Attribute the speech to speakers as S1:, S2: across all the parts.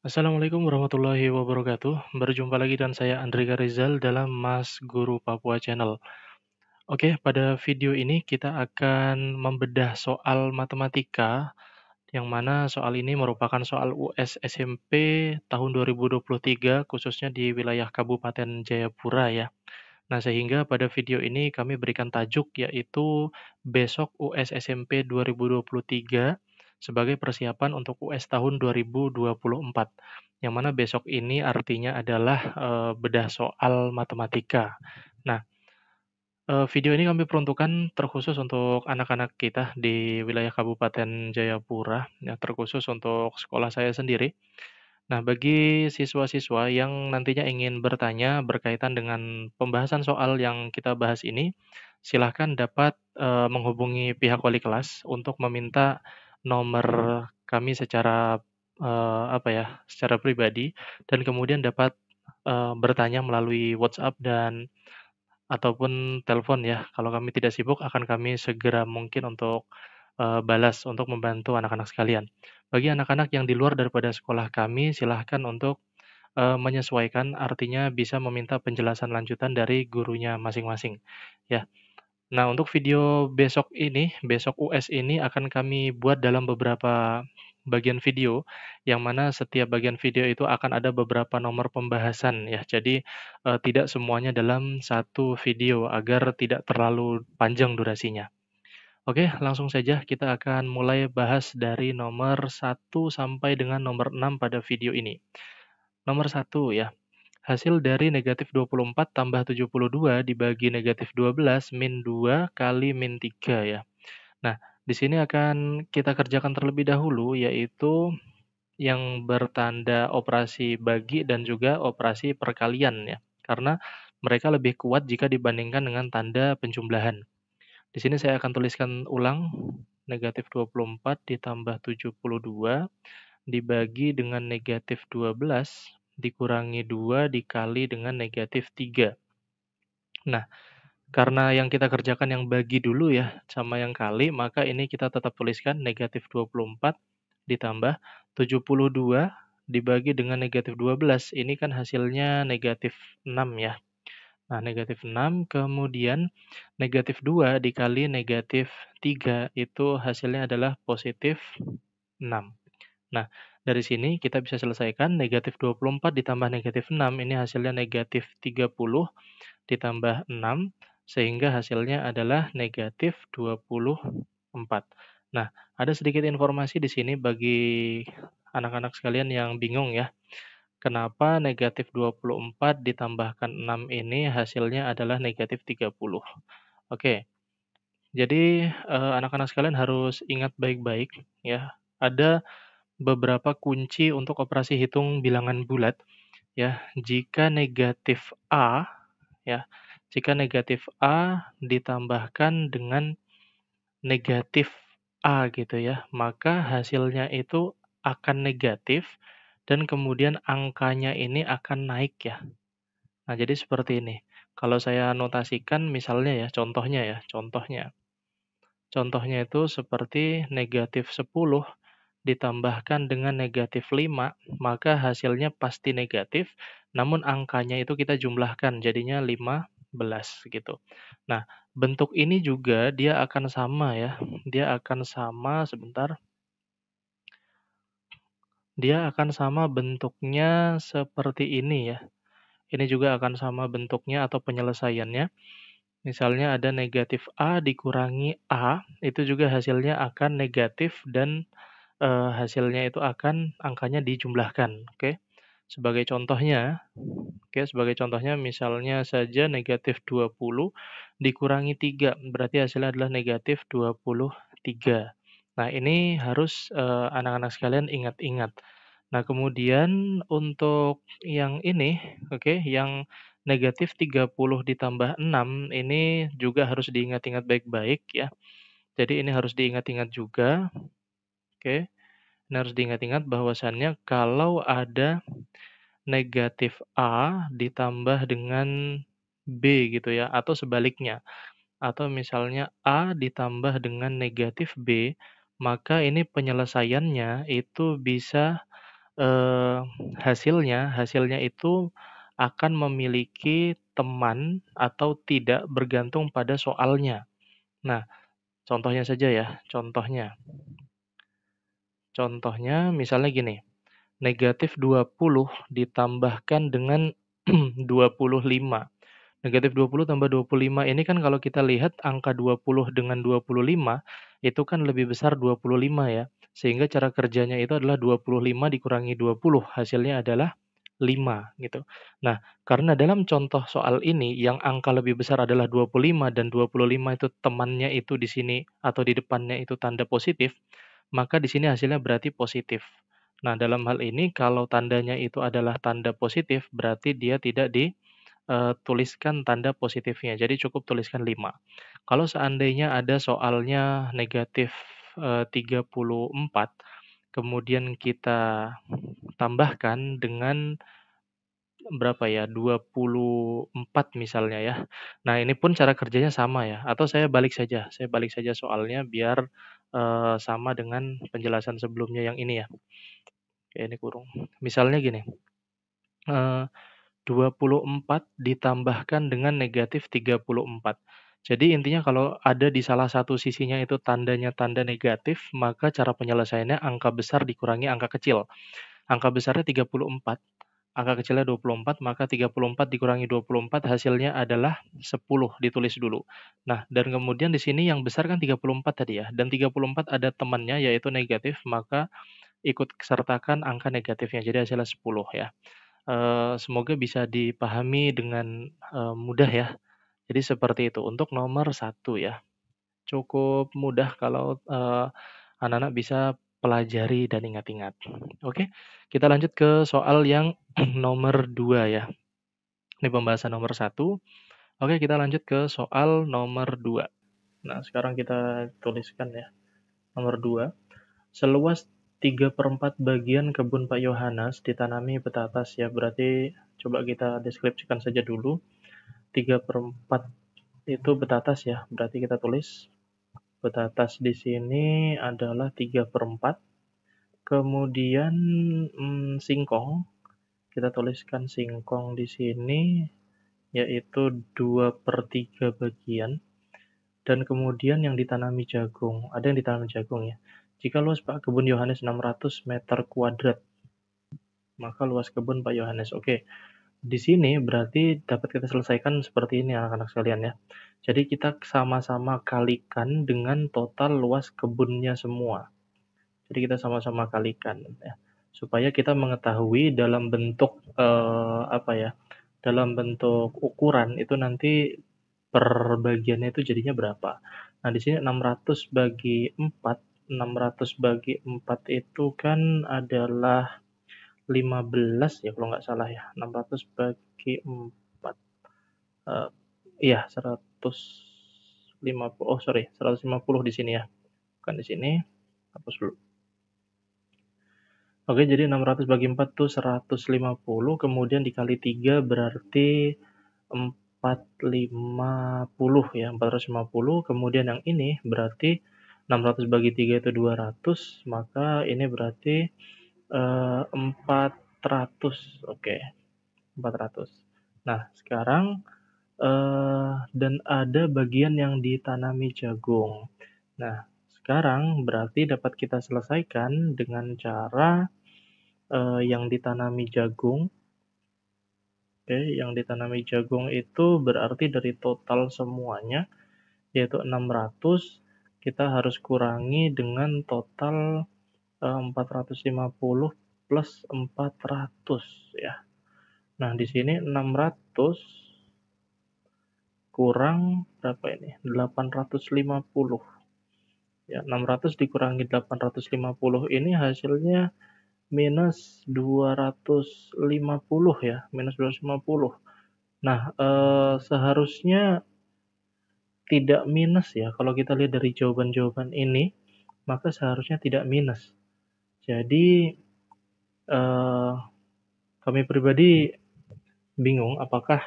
S1: Assalamualaikum warahmatullahi wabarakatuh. Berjumpa lagi dengan saya Andrika Rizal dalam Mas Guru Papua Channel. Oke, pada video ini kita akan membedah soal matematika, yang mana soal ini merupakan soal US SMP tahun 2023, khususnya di wilayah Kabupaten Jayapura ya. Nah, sehingga pada video ini kami berikan tajuk yaitu Besok US SMP 2023 sebagai persiapan untuk US tahun 2024. Yang mana besok ini artinya adalah bedah soal matematika. Nah, video ini kami peruntukkan terkhusus untuk anak-anak kita di wilayah Kabupaten Jayapura, ya, terkhusus untuk sekolah saya sendiri. Nah, bagi siswa-siswa yang nantinya ingin bertanya berkaitan dengan pembahasan soal yang kita bahas ini, silahkan dapat, menghubungi pihak wali kelas untuk meminta nomor kami secara, secara pribadi dan kemudian dapat, bertanya melalui WhatsApp dan ataupun telepon ya. Kalau kami tidak sibuk akan kami segera mungkin untuk, balas untuk membantu anak-anak sekalian. Bagi anak-anak yang di luar daripada sekolah kami, silahkan untuk, menyesuaikan, artinya bisa meminta penjelasan lanjutan dari gurunya masing-masing, ya. Nah, untuk video besok ini, besok US ini akan kami buat dalam beberapa bagian video, yang mana setiap bagian video itu akan ada beberapa nomor pembahasan ya. Jadi, tidak semuanya dalam satu video agar tidak terlalu panjang durasinya. Oke, langsung saja kita akan mulai bahas dari nomor 1 sampai dengan nomor 6 pada video ini. Nomor 1 ya, hasil dari negatif 24 tambah 72 dibagi negatif 12 min 2 kali min 3 ya. Nah, di sini akan kita kerjakan terlebih dahulu, yaitu yang bertanda operasi bagi dan juga operasi perkalian ya. Karena mereka lebih kuat jika dibandingkan dengan tanda penjumlahan. Di sini saya akan tuliskan ulang, negatif 24 ditambah 72 dibagi dengan negatif 12 dikurangi 2 dikali dengan negatif 3. Nah, karena yang kita kerjakan yang bagi dulu ya, sama yang kali, maka ini kita tetap tuliskan negatif 24 ditambah 72 dibagi dengan negatif 12. Ini kan hasilnya negatif 6 ya. Nah, negatif 6, kemudian negatif 2 dikali negatif 3, itu hasilnya adalah positif 6. Nah, dari sini kita bisa selesaikan negatif 24 ditambah negatif 6, ini hasilnya negatif 30 ditambah 6, sehingga hasilnya adalah negatif 24. Nah, ada sedikit informasi di sini bagi anak-anak sekalian yang bingung ya. Kenapa negatif 24 ditambahkan 6 ini hasilnya adalah negatif 30. Oke, jadi anak-anak sekalian harus ingat baik-baik ya. Ada beberapa kunci untuk operasi hitung bilangan bulat ya. Jika negatif A ya, jika negatif A ditambahkan dengan negatif A gitu ya, maka hasilnya itu akan negatif dan kemudian angkanya ini akan naik ya. Nah, jadi seperti ini. Kalau saya notasikan misalnya ya, contohnya. Contohnya itu seperti negatif 10 ditambahkan dengan negatif 5, maka hasilnya pasti negatif, namun angkanya itu kita jumlahkan, jadinya 15 gitu. Nah, bentuk ini juga dia akan sama ya, dia akan sama sebentar, dia akan sama bentuknya seperti ini ya. Ini juga akan sama bentuknya atau penyelesaiannya. Misalnya ada negatif A dikurangi A, itu juga hasilnya akan negatif dan hasilnya itu akan angkanya dijumlahkan, oke. Sebagai contohnya sebagai contohnya misalnya saja negatif 20 dikurangi 3, berarti hasilnya adalah negatif 23. Nah, ini harus, anak-anak sekalian ingat-ingat. Nah, kemudian untuk yang ini, oke, yang negatif 30 ditambah 6 ini juga harus diingat-ingat baik-baik ya. Jadi ini harus diingat-ingat juga, oke. Ini harus diingat-ingat bahwasannya kalau ada negatif A ditambah dengan B gitu ya, atau sebaliknya. Atau misalnya A ditambah dengan negatif B, maka ini penyelesaiannya itu bisa eee, hasilnya itu akan memiliki teman atau tidak bergantung pada soalnya. Nah, contohnya saja ya, contohnya misalnya gini, negatif 20 ditambahkan dengan 25. Negatif 20 tambah 25 ini kan kalau kita lihat angka 20 dengan 25, itu kan lebih besar 25 ya. Sehingga cara kerjanya itu adalah 25 dikurangi 20, hasilnya adalah 5 gitu. Nah, karena dalam contoh soal ini yang angka lebih besar adalah 25 dan 25 itu temannya itu di sini atau di depannya itu tanda positif, maka di sini hasilnya berarti positif. Nah, dalam hal ini kalau tandanya itu adalah tanda positif, berarti dia tidak tuliskan tanda positifnya, jadi cukup tuliskan 5. Kalau seandainya ada soalnya negatif, 34, kemudian kita tambahkan dengan berapa ya, 24 misalnya ya. Nah, ini pun cara kerjanya sama ya, atau saya balik saja soalnya biar, sama dengan penjelasan sebelumnya yang ini ya. Oke, ini kurung. Misalnya gini, eee 24 ditambahkan dengan negatif 34. Jadi intinya kalau ada di salah satu sisinya itu tandanya tanda negatif, maka cara penyelesaiannya angka besar dikurangi angka kecil. Angka besarnya 34, angka kecilnya 24, maka 34 dikurangi 24 hasilnya adalah 10, ditulis dulu. Nah, dan kemudian di sini yang besar kan 34 tadi ya, dan 34 ada temannya yaitu negatif, maka ikut sertakan angka negatifnya, jadi hasilnya 10 ya. Semoga bisa dipahami dengan, mudah ya. Jadi seperti itu untuk nomor satu ya. Cukup mudah kalau, anak-anak bisa pelajari dan ingat-ingat. Oke, kita lanjut ke soal yang nomor 2 ya. Ini pembahasan nomor satu. Oke, kita lanjut ke soal nomor 2. Nah, sekarang kita tuliskan ya, nomor 2. Seluas 3/4 bagian kebun Pak Yohanes ditanami petatas ya, berarti coba kita deskripsikan saja dulu. 3/4 itu betatas ya, berarti kita tulis betatas di sini adalah 3/4. Kemudian singkong, kita tuliskan singkong di sini yaitu 2/3 bagian. Dan kemudian yang ditanami jagung, ada yang ditanami jagung ya. Jika luas Pak Kebun Yohanes 600 meter kuadrat, maka luas kebun Pak Yohanes. Oke, di sini berarti dapat kita selesaikan seperti ini anak-anak sekalian ya. Jadi kita sama-sama kalikan dengan total luas kebunnya semua. Jadi kita sama-sama kalikan ya. Supaya kita mengetahui dalam bentuk apa ya? Dalam bentuk ukuran itu nanti per bagiannya itu jadinya berapa. Nah, di sini 600 bagi 4, 600 bagi 4 itu kan adalah 15 ya kalau nggak salah ya, 600 bagi 4, iya 150, oh sorry 150 di sini ya, bukan di sini, hapus dulu. Oke, jadi 600 bagi 4 tuh 150, kemudian dikali 3 berarti 450 ya, 450, kemudian yang ini berarti 600 bagi 3 itu 200, maka ini berarti 400, oke, 400. Nah, sekarang dan ada bagian yang ditanami jagung. Nah, sekarang berarti dapat kita selesaikan dengan cara yang ditanami jagung. Oke, yang ditanami jagung itu berarti dari total semuanya, yaitu 600, kita harus kurangi dengan total 450 plus 400 ya. Nah, di sini 600 kurang berapa ini? 850. Ya, 600 dikurangi 850 ini hasilnya minus 250 ya, minus 250. Nah, seharusnya tidak minus ya, kalau kita lihat dari jawaban-jawaban ini, maka seharusnya tidak minus. Jadi, kami pribadi bingung apakah,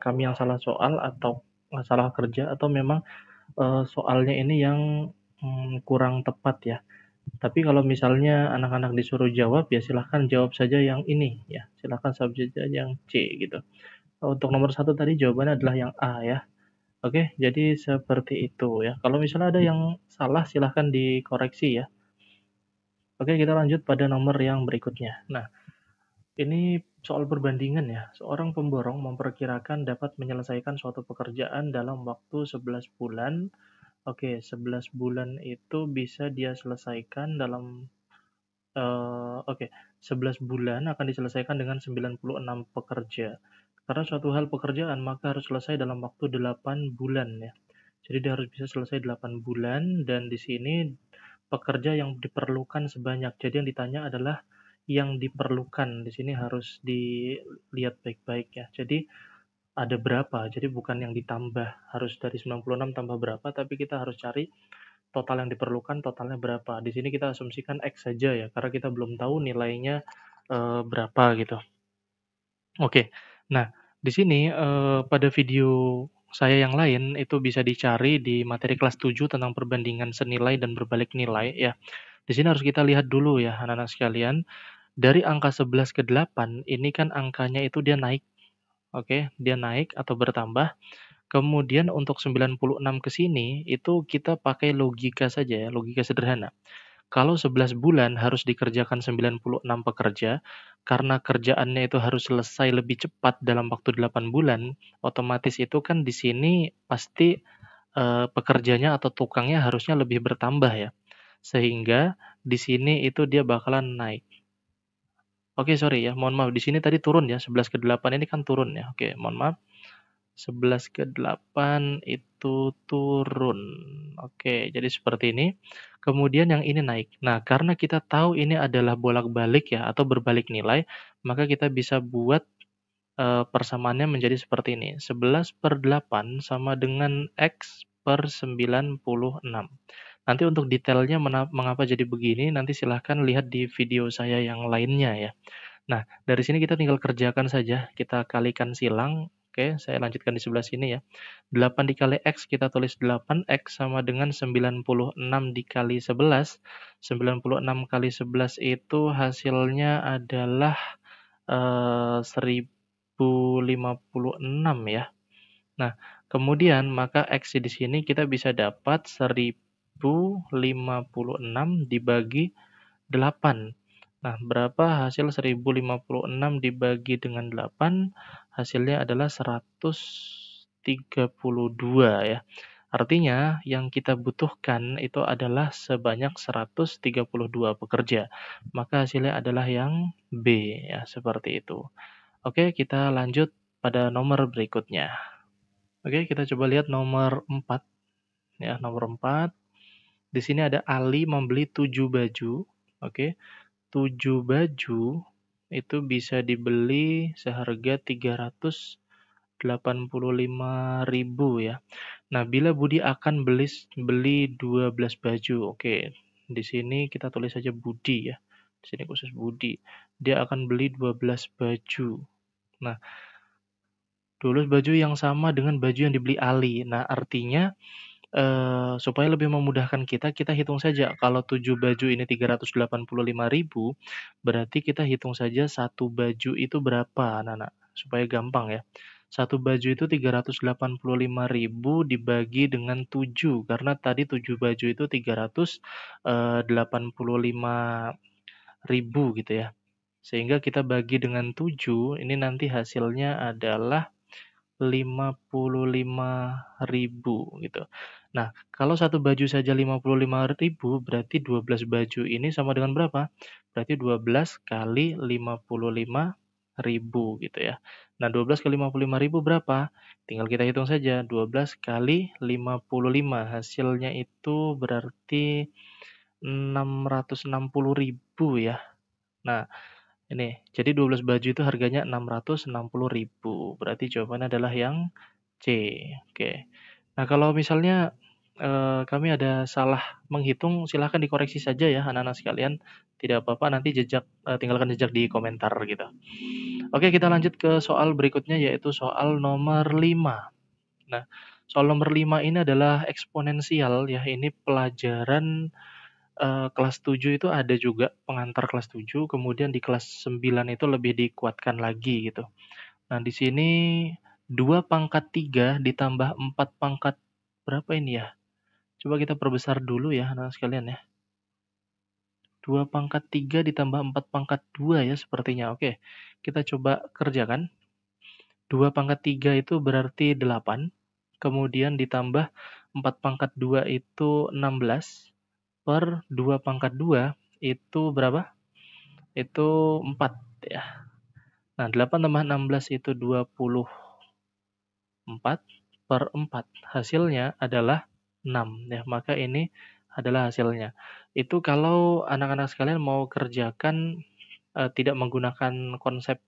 S1: kami yang salah soal atau salah kerja atau memang, soalnya ini yang, kurang tepat ya. Tapi kalau misalnya anak-anak disuruh jawab, ya silahkan jawab saja yang ini ya, silahkan jawab saja yang C gitu. Untuk nomor satu tadi jawabannya adalah yang A ya. Oke, jadi seperti itu ya. Kalau misalnya ada yang salah silahkan dikoreksi ya. Oke, kita lanjut pada nomor yang berikutnya. Nah, ini soal perbandingan ya. Seorang pemborong memperkirakan dapat menyelesaikan suatu pekerjaan dalam waktu 11 bulan. Oke, 11 bulan itu bisa dia selesaikan dalam oke, 11 bulan akan diselesaikan dengan 96 pekerja. Karena suatu hal pekerjaan maka harus selesai dalam waktu 8 bulan ya. Jadi dia harus bisa selesai 8 bulan dan di sini pekerja yang diperlukan sebanyak. Jadi yang ditanya adalah yang diperlukan. Di sini harus dilihat baik-baik ya. Jadi ada berapa? Jadi bukan yang ditambah. Harus dari 96 tambah berapa, tapi kita harus cari total yang diperlukan totalnya berapa. Di sini kita asumsikan X saja ya, karena kita belum tahu nilainya berapa gitu. Oke, nah di sini pada video saya yang lain itu bisa dicari di materi kelas 7 tentang perbandingan senilai dan berbalik nilai ya. Di sini harus kita lihat dulu ya anak-anak sekalian, dari angka 11 ke 8 ini kan angkanya itu dia naik, oke, dia naik atau bertambah. Kemudian untuk 96 ke sini itu kita pakai logika saja ya, logika sederhana. Kalau 11 bulan harus dikerjakan 96 pekerja, karena kerjaannya itu harus selesai lebih cepat dalam waktu 8 bulan, otomatis itu kan di sini pasti, pekerjanya atau tukangnya harusnya lebih bertambah ya. Sehingga di sini itu dia bakalan naik. Oke, sorry ya, mohon maaf di sini tadi turun ya, 11 ke 8 ini kan turun ya. Oke, mohon maaf. 11 ke 8 itu turun. Oke, jadi seperti ini. Kemudian yang ini naik. Nah, karena kita tahu ini adalah bolak-balik ya atau berbalik nilai, maka kita bisa buat persamaannya menjadi seperti ini. 11/8 sama dengan X per 96. Nanti untuk detailnya mengapa jadi begini, nanti silahkan lihat di video saya yang lainnya ya. Nah, dari sini kita tinggal kerjakan saja, kita kalikan silang. Oke, saya lanjutkan di sebelah sini ya. 8 dikali X, kita tulis 8, X sama dengan 96 dikali 11. 96 kali 11 itu hasilnya adalah 1056 ya. Nah, kemudian maka X di sini kita bisa dapat 1056 dibagi 8. Nah, berapa hasil 1056 dibagi dengan 8? Hasilnya adalah 132 ya. Artinya yang kita butuhkan itu adalah sebanyak 132 pekerja. Maka hasilnya adalah yang B ya, seperti itu. Oke, kita lanjut pada nomor berikutnya. Oke, kita coba lihat nomor 4 ya, nomor 4. Di sini ada Ali membeli 7 baju. Oke. 7 baju itu bisa dibeli seharga 385.000 ya. Nah, bila Budi akan beli 12 baju. Oke, di sini kita tulis saja Budi ya. Di sini khusus Budi. Dia akan beli 12 baju. Nah, 12 baju yang sama dengan baju yang dibeli Ali. Nah, artinya supaya lebih memudahkan kita, kita hitung saja kalau 7 baju ini 385.000, berarti kita hitung saja satu baju itu berapa, anak-anak, supaya gampang ya. Satu baju itu 385.000 dibagi dengan 7, karena tadi 7 baju itu 385.000 gitu ya. Sehingga kita bagi dengan 7, ini nanti hasilnya adalah 55.000 gitu. Nah, kalau satu baju saja 55.000 berarti 12 baju ini sama dengan berapa? Berarti 12 kali 55.000 gitu ya. Nah, 12 kali 55.000 berapa? Tinggal kita hitung saja, 12 kali 55 hasilnya itu berarti 660.000 ya. Nah, ini, jadi 12 baju itu harganya 660.000. Berarti jawabannya adalah yang C. Oke. Nah, kalau misalnya kami ada salah menghitung, silahkan dikoreksi saja ya anak-anak sekalian. Tidak apa-apa, nanti tinggalkan jejak di komentar gitu. Oke, kita lanjut ke soal berikutnya yaitu soal nomor 5. Nah, soal nomor 5 ini adalah eksponensial ya. Ini pelajaran kelas 7 itu ada juga pengantar kelas 7, kemudian di kelas 9 itu lebih dikuatkan lagi gitu. Nah, di sini 2 pangkat 3 ditambah 4 pangkat berapa ini ya? Coba kita perbesar dulu ya anak sekalian ya. 2 pangkat 3 ditambah 4 pangkat 2 ya sepertinya. Oke, kita coba kerjakan. 2 pangkat 3 itu berarti 8, kemudian ditambah 4 pangkat 2 itu 16, per 2 pangkat 2 itu berapa? Itu 4 ya. Nah, 8 tambah 16 itu 24 per 4. Hasilnya adalah 6 ya. Maka ini adalah hasilnya. Itu kalau anak-anak sekalian mau kerjakan tidak menggunakan konsep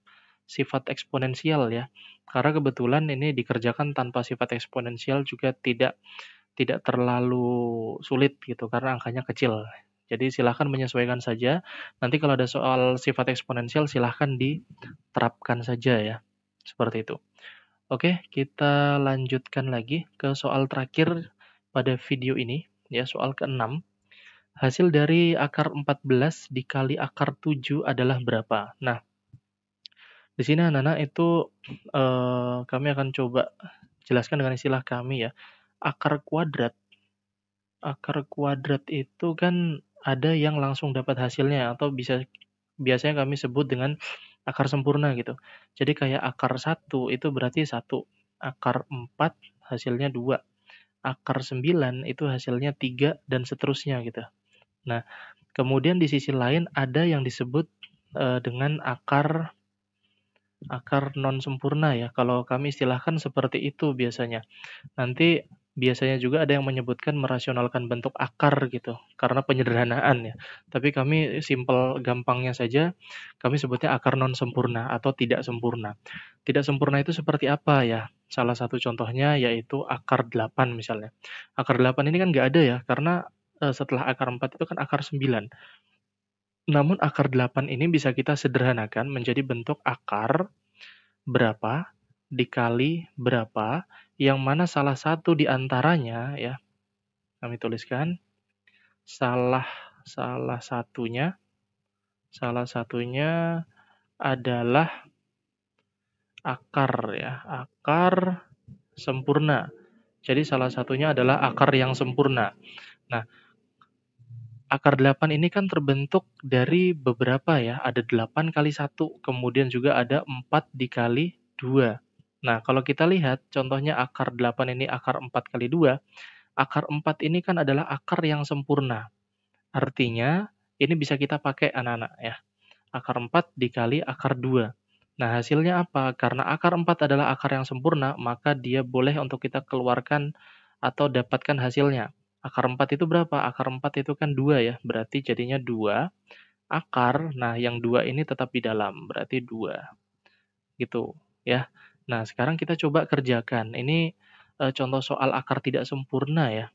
S1: sifat eksponensial ya. Karena kebetulan ini dikerjakan tanpa sifat eksponensial juga tidak terlalu sulit gitu karena angkanya kecil. Jadi silahkan menyesuaikan saja. Nanti kalau ada soal sifat eksponensial silahkan diterapkan saja ya. Seperti itu. Oke, kita lanjutkan lagi ke soal terakhir pada video ini, ya, soal ke-6. Hasil dari akar 14 dikali akar 7 adalah berapa? Nah, di sini anak-anak itu kami akan coba jelaskan dengan istilah kami ya. Akar kuadrat itu kan ada yang langsung dapat hasilnya atau biasanya kami sebut dengan akar sempurna gitu. Jadi kayak akar 1 itu berarti 1, akar 4 hasilnya 2, akar 9 itu hasilnya 3 dan seterusnya gitu. Nah, kemudian di sisi lain ada yang disebut dengan akar non sempurna ya. Kalau kami istilahkan seperti itu biasanya. Nanti biasanya juga ada yang menyebutkan merasionalkan bentuk akar gitu, karena penyederhanaan ya. Tapi kami simpel gampangnya saja, kami sebutnya akar non sempurna atau tidak sempurna. Tidak sempurna itu seperti apa ya? Salah satu contohnya yaitu akar 8 misalnya. Akar 8 ini kan nggak ada ya, karena setelah akar 4 itu kan akar 9. Namun akar 8 ini bisa kita sederhanakan menjadi bentuk akar berapa dikali berapa, yang mana salah satu di antaranya ya, kami tuliskan salah salah satunya salah satunya adalah akar ya, akar sempurna. Jadi salah satunya adalah akar yang sempurna. Nah, akar 8 ini kan terbentuk dari beberapa ya, ada 8 kali 1, kemudian juga ada 4 dikali 2. Nah, kalau kita lihat contohnya akar 8 ini akar 4 kali 2, akar 4 ini kan adalah akar yang sempurna. Artinya, ini bisa kita pakai anak-anak ya. Akar 4 dikali akar 2. Nah, hasilnya apa? Karena akar 4 adalah akar yang sempurna, maka dia boleh untuk kita keluarkan atau dapatkan hasilnya. Akar 4 itu berapa? Akar 4 itu kan 2 ya, berarti jadinya 2 akar. Nah, yang 2 ini tetap di dalam, berarti 2. Gitu ya. Nah, sekarang kita coba kerjakan. Ini contoh soal akar tidak sempurna ya.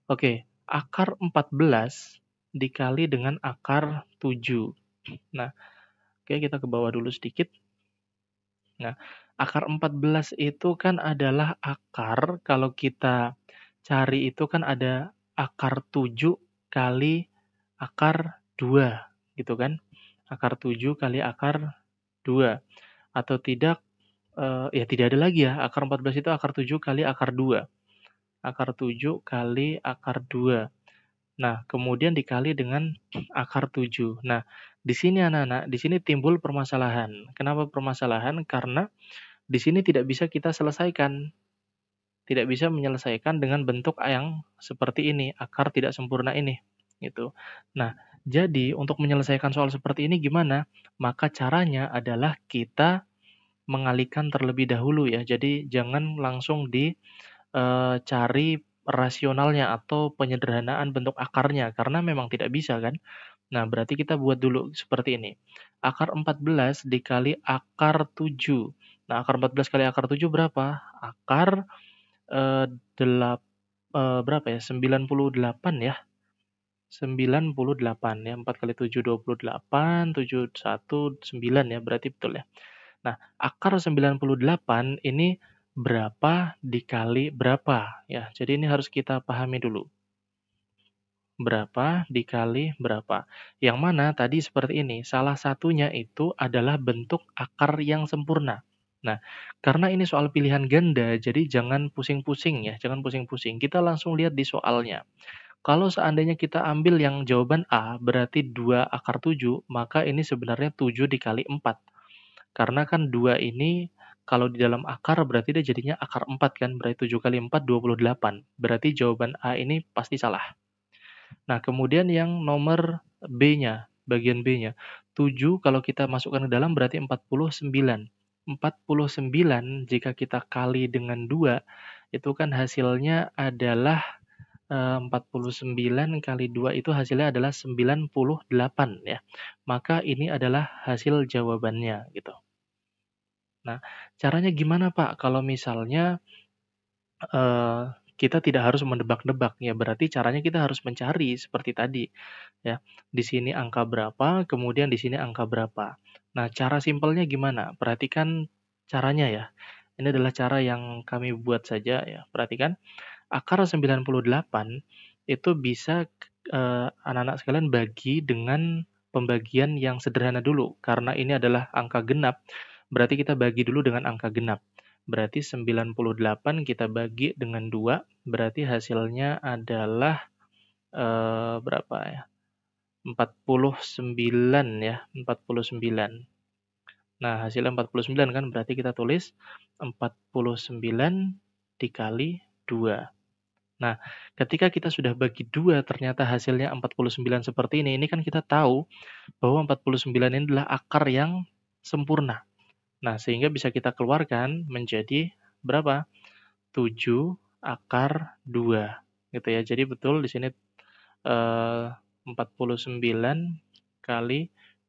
S1: Oke, akar 14 dikali dengan akar 7. Nah, oke kita ke bawah dulu sedikit. Nah, akar 14 itu kan adalah akar kalau kita cari itu kan ada akar 7 kali akar 2 gitu kan. Akar 7 kali akar 2 atau tidak ya tidak ada lagi ya, akar 14 itu akar 7 kali akar 2. Akar 7 kali akar 2. Nah, kemudian dikali dengan akar 7. Nah, di sini anak-anak, di sini timbul permasalahan. Kenapa permasalahan? Karena di sini tidak bisa kita selesaikan. Tidak bisa menyelesaikan dengan bentuk yang seperti ini, akar tidak sempurna ini, gitu. Nah, jadi untuk menyelesaikan soal seperti ini gimana? Maka caranya adalah kita mengalihkan terlebih dahulu ya. Jadi jangan langsung cari rasionalnya atau penyederhanaan bentuk akarnya, karena memang tidak bisa kan. Nah, berarti kita buat dulu seperti ini. Akar 14 dikali akar 7. Nah, akar 14 kali akar 7 berapa? Akar berapa ya? 98 ya. 98 ya. 4 kali 7 28, 7 1 9 ya, berarti betul ya. Nah, akar 98 ini berapa dikali berapa ya. Jadi ini harus kita pahami dulu. berapa dikali berapa. Yang mana tadi seperti ini, salah satunya itu adalah bentuk akar yang sempurna. Nah, karena ini soal pilihan ganda, jadi jangan pusing-pusing ya, jangan pusing-pusing. Kita langsung lihat di soalnya. Kalau seandainya kita ambil yang jawaban A, berarti 2 akar 7, maka ini sebenarnya 7 dikali 4. Karena kan 2 ini kalau di dalam akar berarti dia jadinya akar 4 kan, berarti 7 kali 4, 28. Berarti jawaban A ini pasti salah. Nah, kemudian yang nomor B-nya, bagian B-nya. 7 kalau kita masukkan ke dalam berarti 49. 49 jika kita kali dengan 2, itu kan hasilnya adalah 49 kali 2 itu hasilnya adalah 98 ya. Maka ini adalah hasil jawabannya gitu. Nah, caranya gimana Pak kalau misalnya kita tidak harus menebak-nebak? Ya berarti caranya kita harus mencari seperti tadi ya. Di sini angka berapa, kemudian di sini angka berapa. Nah, cara simpelnya gimana? Perhatikan caranya ya. Ini adalah cara yang kami buat saja ya. Perhatikan, akar 98 itu bisa, anak-anak sekalian bagi dengan pembagian yang sederhana dulu. Karena ini adalah angka genap, berarti kita bagi dulu dengan angka genap. Berarti 98 kita bagi dengan 2, berarti hasilnya adalah, berapa ya, 49 ya, 49. Nah, hasilnya 49 kan, berarti kita tulis 49 dikali 2. Nah, ketika kita sudah bagi 2 ternyata hasilnya 49 seperti ini kan kita tahu bahwa 49 ini adalah akar yang sempurna. Nah, sehingga bisa kita keluarkan menjadi berapa? 7 akar 2, gitu ya. Jadi betul di sini 49 kali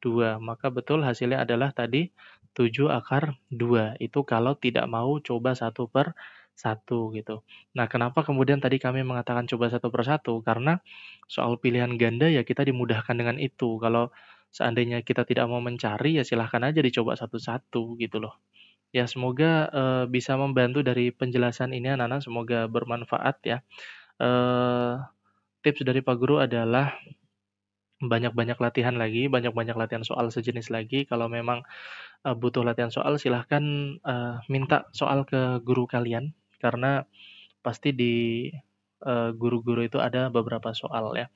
S1: 2, maka betul hasilnya adalah tadi 7 akar 2, itu kalau tidak mau coba satu per satu gitu. Nah, kenapa kemudian tadi kami mengatakan coba satu per satu? Karena soal pilihan ganda ya kita dimudahkan dengan itu. Kalau seandainya kita tidak mau mencari ya silahkan aja dicoba satu-satu gitu loh. Ya semoga, bisa membantu dari penjelasan ini anak-anak, semoga bermanfaat ya. Eee, Tips dari Pak Guru adalah banyak-banyak latihan lagi, banyak-banyak latihan soal sejenis lagi. Kalau memang, butuh latihan soal silahkan, minta soal ke guru kalian, karena pasti di, guru-guru itu ada beberapa soal ya.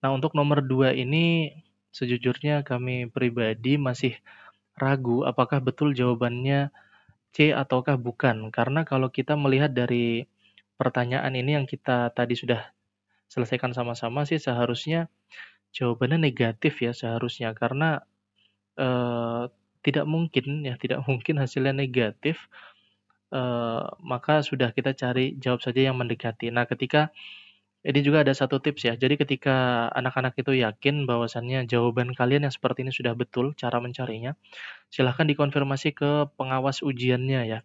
S1: Nah untuk nomor 2 ini, sejujurnya kami pribadi masih ragu apakah betul jawabannya C ataukah bukan. Karena kalau kita melihat dari pertanyaan ini yang kita tadi sudah selesaikan sama-sama sih seharusnya jawabannya negatif ya seharusnya, karena, eee, tidak mungkin ya, tidak mungkin hasilnya negatif, maka sudah kita cari jawab saja yang mendekati. Nah, ketika ini juga ada satu tips ya, jadi ketika anak-anak itu yakin bahwasannya jawaban kalian yang seperti ini sudah betul cara mencarinya, silahkan dikonfirmasi ke pengawas ujiannya ya.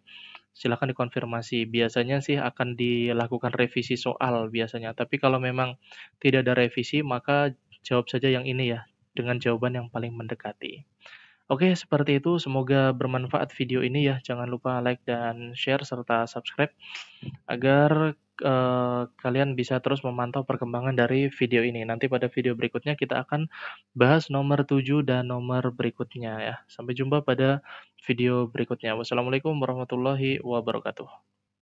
S1: Silahkan dikonfirmasi, biasanya sih akan dilakukan revisi soal biasanya, tapi kalau memang tidak ada revisi maka jawab saja yang ini ya, dengan jawaban yang paling mendekati. Oke, seperti itu, semoga bermanfaat video ini ya, jangan lupa like dan share serta subscribe agar, kalian bisa terus memantau perkembangan dari video ini. Nanti pada video berikutnya kita akan bahas nomor 7 dan nomor berikutnya ya. Sampai jumpa pada video berikutnya. Wassalamualaikum warahmatullahi wabarakatuh.